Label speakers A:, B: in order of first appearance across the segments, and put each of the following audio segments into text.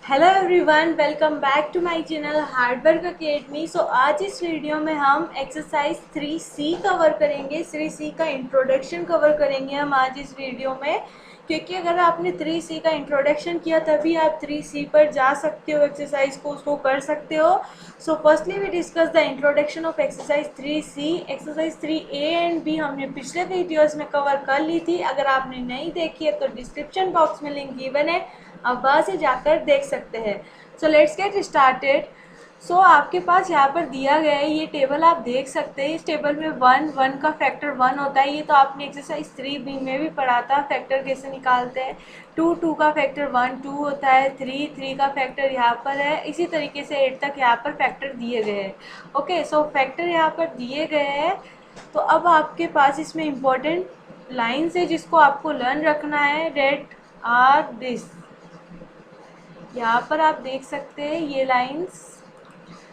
A: Hello everyone, welcome back to my channel hard work academy. So आज इस video में हम एक्सरसाइज 3C कवर करेंगे। 3C का इंट्रोडक्शन कवर करेंगे हम आज इस वीडियो में, क्योंकि अगर आपने 3C का इंट्रोडक्शन किया तभी आप 3C पर जा सकते हो, एक्सरसाइज को उसको कर सकते हो। So firstly we discuss the introduction of exercise 3C। Exercise 3A and B हमने पिछले वीडियोज़ में कवर कर ली थी। अगर आपने नहीं देखी है तो डिस्क्रिप्शन बॉक्स में लिंक गिवन है, आप वहाँ से जाकर देख सकते हैं। So let's get started. So आपके पास यहाँ पर दिया गया है ये टेबल, आप देख सकते हैं। इस टेबल में वन का फैक्टर 1 होता है। ये तो आपने एक्सरसाइज 3B में भी पढ़ा था, फैक्टर कैसे निकालते हैं। टू का फैक्टर 1 2 होता है। थ्री का फैक्टर यहाँ पर है। इसी तरीके से 8 तक यहाँ पर फैक्टर दिए गए हैं। ओके, सो फैक्टर यहाँ पर दिए गए हैं। तो अब आपके पास इसमें इम्पोर्टेंट लाइन्स है जिसको आपको लर्न रखना है। रेड आर दिस, यहाँ पर आप देख सकते हैं ये लाइंस।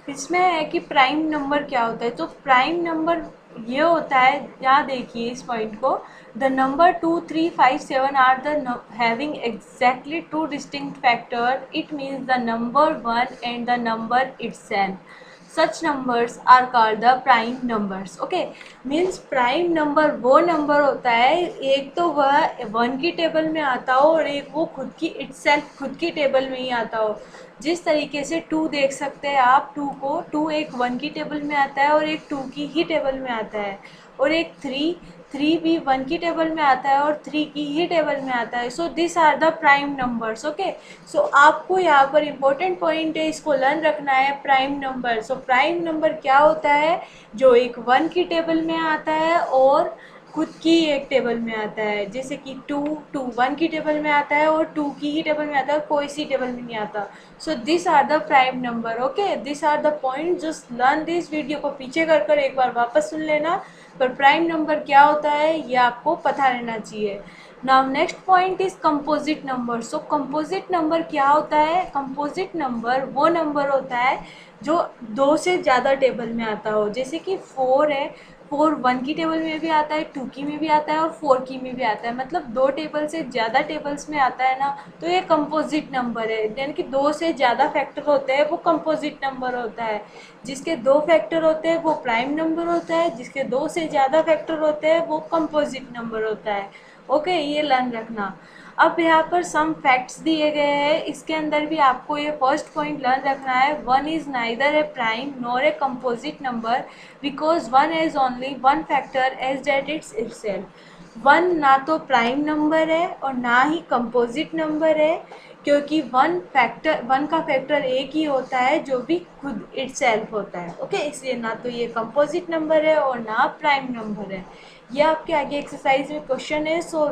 A: इसमें है कि प्राइम नंबर क्या होता है। तो प्राइम नंबर ये होता है, यहाँ देखिए इस पॉइंट को, the number 2 3 5 7 are the having exactly 2 distinct factor, it means the number 1 and the number itself. Such numbers are called the prime numbers. Okay, means prime number वो नंबर होता है, एक तो वह 1 की टेबल में आता हो और एक वो खुद की इटसेल्फ खुद की टेबल में ही आता हो। जिस तरीके से 2 देख सकते हैं आप, 2 को 2 एक 1 की टेबल में आता है और एक 2 की ही टेबल में आता है, और एक 3 भी 1 की टेबल में आता है और 3 की ही टेबल में आता है। So this are the prime numbers. Okay, so आपको यहाँ पर इम्पोर्टेंट पॉइंट है, इसको लर्न रखना है, प्राइम नंबर। सो प्राइम नंबर क्या होता है, जो एक 1 की टेबल में आता है और खुद की एक टेबल में आता है। जैसे कि 2 1 की टेबल में आता है और 2 की ही टेबल में आता है, कोई सी टेबल में नहीं आता। So this are the prime number. Okay, this are the point, just learn this. Video को पीछे कर एक बार वापस सुन लेना, पर प्राइम नंबर क्या होता है ये आपको पता रहना चाहिए। Now next point is composite number. So composite number क्या होता है। कंपोजिट नंबर वो नंबर होता है जो 2 से ज़्यादा टेबल में आता हो। जैसे कि 4 है, 4 1 की टेबल में भी आता है, 2 की में भी आता है और 4 की में भी आता है। मतलब 2 टेबल से ज़्यादा टेबल्स में आता है ना, तो ये कंपोजिट नंबर है। यानी कि 2 से ज़्यादा फैक्टर होते हैं वो कंपोजिट नंबर होता है। जिसके 2 फैक्टर होते हैं वो प्राइम नंबर होता है, जिसके 2 से ज़्यादा फैक्टर होते हैं वो कंपोजिट नंबर होता है। ओके, ये लर्न रखना। अब यहाँ पर सम फैक्ट्स दिए गए हैं, इसके अंदर भी आपको ये फर्स्ट पॉइंट लर्न रखना है। 1 is neither a prime nor a composite number because 1 has only 1 factor as that its itself. 1 ना तो प्राइम नंबर है और ना ही कंपोजिट नंबर है, क्योंकि 1 का फैक्टर एक ही होता है जो भी खुद इटसेल्फ होता है। ओके, इसलिए ना तो ये कंपोजिट नंबर है और ना प्राइम नंबर है। ये आपके आगे एक्सरसाइज में क्वेश्चन है। So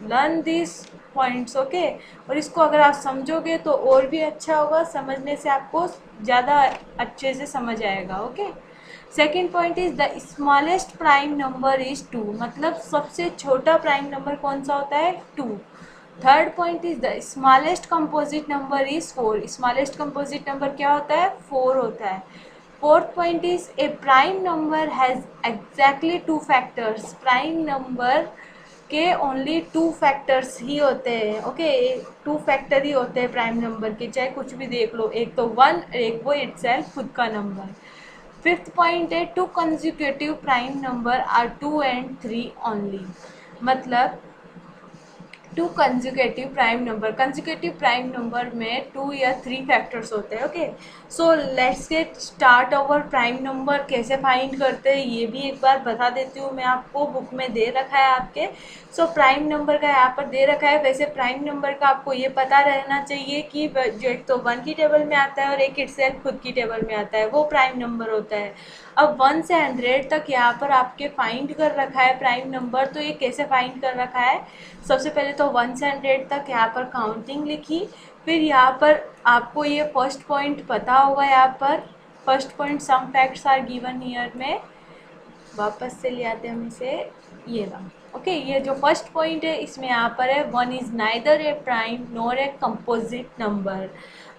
A: learn this points. Okay, और इसको अगर आप समझोगे तो और भी अच्छा होगा, समझने से आपको ज़्यादा अच्छे से समझ आएगा। Okay, second point is the smallest prime number is 2। मतलब सबसे छोटा प्राइम नंबर कौन सा होता है, 2। Third point is the smallest composite number is 4। Smallest composite number क्या होता है, 4 होता है। Fourth point is a prime number has exactly 2 factors. Prime number के ओनली 2 फैक्टर्स ही होते हैं। ओके, 2 फैक्टर ही होते हैं प्राइम नंबर के, चाहे कुछ भी देख लो, एक तो 1, एक वो इटसेल्फ खुद का नंबर। फिफ्थ पॉइंट है 2 consecutive prime number are 2 and 3 only. मतलब 2 कंसेक्यूटिव प्राइम नंबर में 2 या 3 फैक्टर्स होते हैं। Okay, so let's get start over. Prime number कैसे फाइंड करते हैं ये भी एक बार बता देती हूँ मैं आपको, बुक में दे रखा है आपके। सो प्राइम नंबर का यहाँ पर दे रखा है। वैसे प्राइम नंबर का आपको ये पता रहना चाहिए कि जो एक तो 1 की टेबल में आता है और एक इटसेल्फ खुद की टेबल में आता है, वो प्राइम नंबर होता है। अब 1 से 100 तक यहाँ पर आपके फाइंड कर रखा है प्राइम नंबर। तो ये कैसे फाइंड कर रखा है, सबसे पहले तो 1 से 100 तक यहाँ पर काउंटिंग लिखी। फिर यहाँ पर आपको ये फर्स्ट पॉइंट पता होगा, यहाँ पर first point some facts are given here में। वापस से ले आते हम इसे, ये रहा। ओके ये जो फर्स्ट पॉइंट है इसमें यहाँ पर है 1 is neither a prime nor a composite number,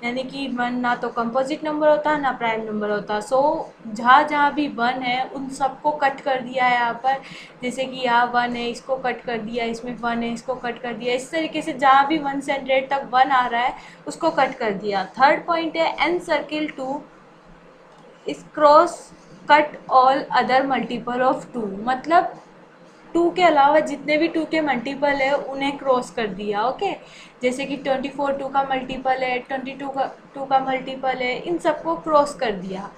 A: यानी कि 1 ना तो कंपोजिट नंबर होता ना प्राइम नंबर होता। सो जहाँ जहाँ भी 1 है उन सबको कट कर दिया है यहाँ पर, जैसे कि यहाँ 1 है इसको कट कर दिया, इसमें 1 है इसको कट कर दिया, इस तरीके से जहाँ भी 1 से 100 तक 1 आ रहा है उसको कट कर दिया। थर्ड पॉइंट है एन सर्किल 2 इस cross cut all other multiple of 2, मतलब 2 के अलावा जितने भी 2 के मल्टीपल है उन्हें क्रॉस कर दिया। ओके जैसे कि 24 2 का मल्टीपल है, 22 का 2 का मल्टीपल है, इन सबको क्रॉस कर दिया।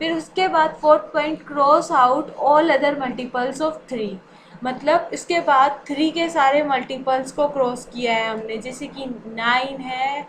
A: फिर उसके बाद fourth point cross out all other multiples of 3, मतलब इसके बाद 3 के सारे मल्टीपल्स को क्रॉस किया है हमने, जैसे कि 9 है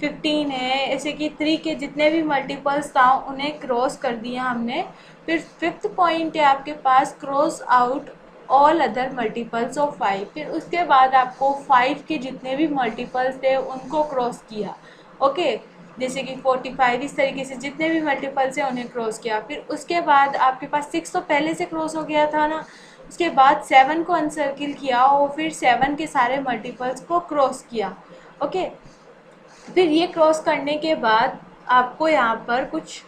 A: 15 है, ऐसे कि 3 के जितने भी मल्टीपल्स था उन्हें क्रॉस कर दिया हमने। फिर फिफ्थ पॉइंट है आपके पास cross out all other multiples of 5, फिर उसके बाद आपको 5 के जितने भी मल्टीपल्स थे उनको क्रॉस किया। ओके जैसे कि 45, इस तरीके से जितने भी मल्टीपल्स हैं उन्हें क्रॉस किया। फिर उसके बाद आपके पास 6 तो पहले से क्रॉस हो गया था ना, उसके बाद 7 को अनसर्किल किया और फिर 7 के सारे मल्टीपल्स को क्रॉस किया। ओके फिर ये क्रॉस करने के बाद आपको यहाँ पर कुछ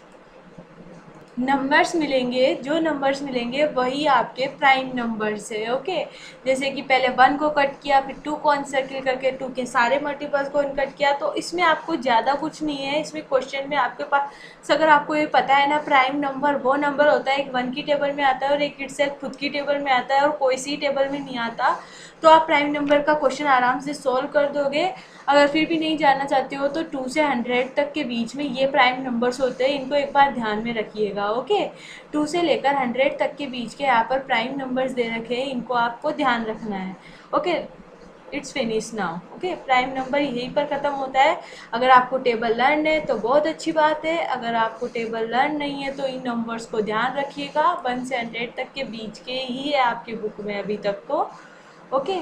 A: नंबर्स मिलेंगे, जो नंबर्स मिलेंगे वही आपके प्राइम नंबर्स है। ओके जैसे कि पहले 1 को कट किया, फिर 2 को अनसर्किल करके 2 के सारे मल्टीपल्स को कट किया। तो इसमें आपको ज़्यादा कुछ नहीं है, इसमें क्वेश्चन में आपके पास अगर आपको ये पता है ना, प्राइम नंबर वो नंबर होता है एक 1 की टेबल में आता है और एक इटसेल्फ खुद की टेबल में आता है और कोई सी टेबल में नहीं आता, तो आप प्राइम नंबर का क्वेश्चन आराम से सॉल्व कर दोगे। अगर फिर भी नहीं जानना चाहते हो तो 2 से 100 तक के बीच में ये प्राइम नंबर्स होते हैं, इनको एक बार ध्यान में रखिएगा। ओके 2 से लेकर 100 तक के बीच के यहाँ पर प्राइम नंबर्स दे रखे हैं, इनको आपको ध्यान रखना है। Okay it's finish now. Okay prime number यहीं पर ख़त्म होता है। अगर आपको टेबल लर्न है तो बहुत अच्छी बात है, अगर आपको टेबल लर्न नहीं है तो इन नंबर्स को ध्यान रखिएगा। 1 से 100 तक के बीच के ही है आपकी बुक में अभी तक तो। Okay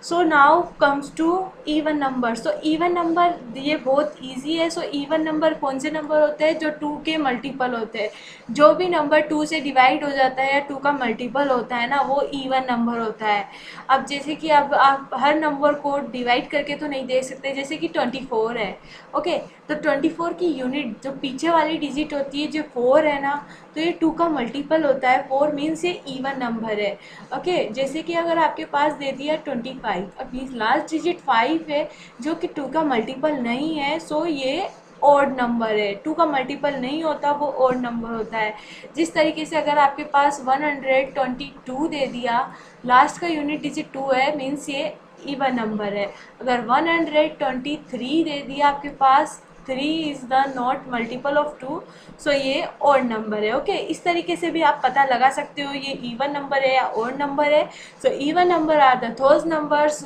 A: so now comes to even number. So even number ये बहुत इजी है। सो इवन नंबर कौन से नंबर होते हैं? जो 2 के मल्टीपल होते हैं। जो भी नंबर 2 से डिवाइड हो जाता है या 2 का मल्टीपल होता है ना, वो इवन नंबर होता है। अब जैसे कि अब आप हर नंबर को डिवाइड करके तो नहीं देख सकते, जैसे कि 24 है। ओके तो 24 की यूनिट जो पीछे वाली डिजिट होती है, जो 4 है ना, तो ये 2 का मल्टीपल होता है। 4 मीन्स ये इवन नंबर है। ओके जैसे कि अगर आपके पास दे दिया 25, अब ये लास्ट डिजिट 5 है जो कि 2 का मल्टीपल नहीं है, सो ये ऑड नंबर है। 2 का मल्टीपल नहीं होता, वो ऑड नंबर होता है। जिस तरीके से अगर आपके पास 122 दे दिया, लास्ट का यूनिट डिजिट 2 है, मीन्स ये इवन नंबर है। अगर 123 दे दिया आपके पास, 3 is the not multiple of 2, सो ये ऑड नंबर है। ओके इस तरीके से भी आप पता लगा सकते हो ये इवन नंबर है या ऑड नंबर है। So even number are the those numbers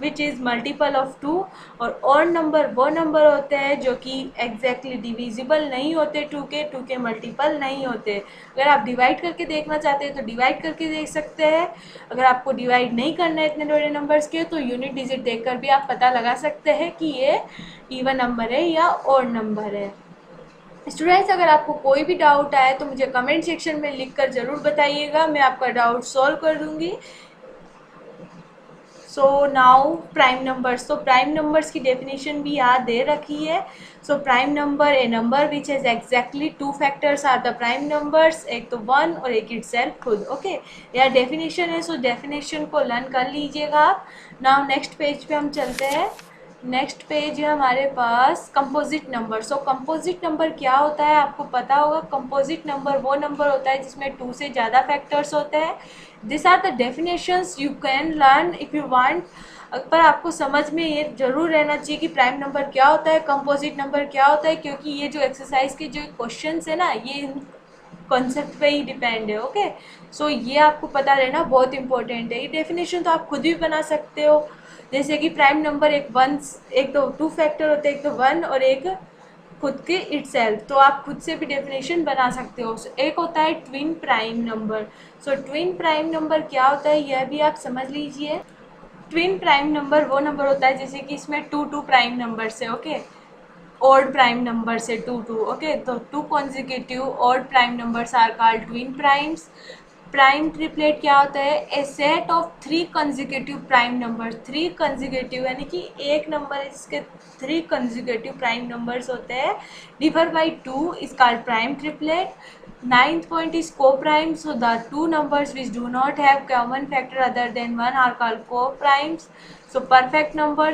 A: which is multiple of 2, और ऑड नंबर वो नंबर होते हैं जो कि एग्जैक्टली डिविजिबल नहीं होते, 2 के मल्टीपल नहीं होते। अगर आप डिवाइड करके देखना चाहते हैं तो डिवाइड करके देख सकते हैं। अगर आपको डिवाइड नहीं करना है इतने बड़े नंबर्स के, तो यूनिट डिजिट देखकर भी आप पता लगा सकते हैं कि ये इवन नंबर है या ऑड नंबर है। स्टूडेंट्स अगर आपको कोई भी डाउट आए तो मुझे कमेंट सेक्शन में लिखकर ज़रूर बताइएगा, मैं आपका डाउट सॉल्व कर दूंगी। So now prime numbers. तो प्राइम नंबर्स की डेफिनेशन भी यहाँ दे रखी है। So prime number a number which has exactly 2 factors are the prime numbers, एक तो 1 और एक इटसेल्फ खुद। ओके यह डेफिनेशन है, सो डेफिनेशन को लर्न कर लीजिएगा आप। नाउ नेक्स्ट पेज पे हम चलते हैं। नेक्स्ट पेज है हमारे पास कंपोजिट नंबर। सो कंपोजिट नंबर क्या होता है आपको पता होगा। कंपोजिट नंबर वो नंबर होता है जिसमें 2 से ज़्यादा फैक्टर्स होते हैं। This are the definitions you can learn if you want, पर आपको समझ में ये जरूर रहना चाहिए कि प्राइम नंबर क्या होता है, कंपोजिट नंबर क्या होता है, क्योंकि ये जो एक्सरसाइज के जो क्वेश्चंस है ना, ये कॉन्सेप्ट पे ही डिपेंड है। ओके सो ये आपको पता रहना बहुत इंपॉर्टेंट है। ये डेफिनेशन तो आप खुद भी बना सकते हो, जैसे कि प्राइम नंबर एक तो 2 फैक्टर होते हैं, एक तो 1 और एक खुद के इटसेल्फ, तो आप खुद से भी डेफिनेशन बना सकते हो। एक होता है twin prime number. So twin prime number क्या होता है यह भी आप समझ लीजिए। ट्विन प्राइम नंबर वो नंबर होता है जैसे कि इसमें 2 प्राइम नंबर्स है। ओके ऑड प्राइम नंबर से 2 2। ओके तो 2 consecutive odd prime numbers are called twin primes. Prime triplet क्या होता है? A set of 3 consecutive prime number, 3 consecutive यानी कि एक नंबर इसके 3 कंसेक्यूटिव प्राइम नंबर्स होते हैं, divide by 2 is called prime triplet. Ninth point is co-prime. So the two numbers which do not have common factor other than 1 are called co-primes. So perfect number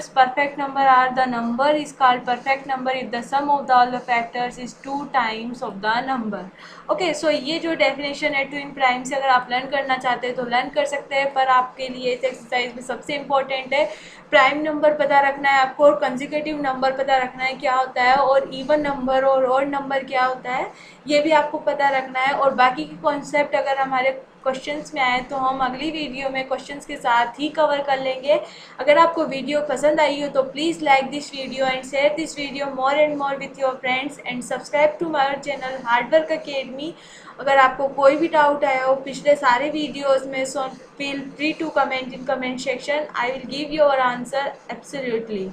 A: are the number is called perfect number if the sum of all the factors is 2 times of the number. Okay, so ये जो definition है twin prime से अगर आप learn करना चाहते हैं तो लर्न कर सकते हैं, पर आपके लिए इस एक्सरसाइज में सबसे इम्पोर्टेंट है प्राइम नंबर पता रखना है आपको, और कंसेक्यूटिव नंबर पता रखना है क्या होता है, और इवन नंबर और ऑड नंबर क्या होता है ये भी आपको पता रखना है. और बाकी के कॉन्सेप्ट अगर हमारे क्वेश्चंस में आए तो हम अगली वीडियो में क्वेश्चंस के साथ ही कवर कर लेंगे. अगर आपको वीडियो पसंद आई हो तो please like this video and share this video more and more with your friends and subscribe to my channel hard work academy. अगर आपको कोई भी डाउट आया हो पिछले सारे वीडियोस में, so feel free to comment in comment section. I will give your answer absolutely.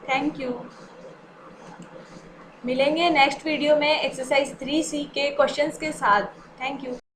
A: Thank you. मिलेंगे नेक्स्ट वीडियो में एक्सरसाइज 3C के क्वेश्चंस के साथ. Thank you.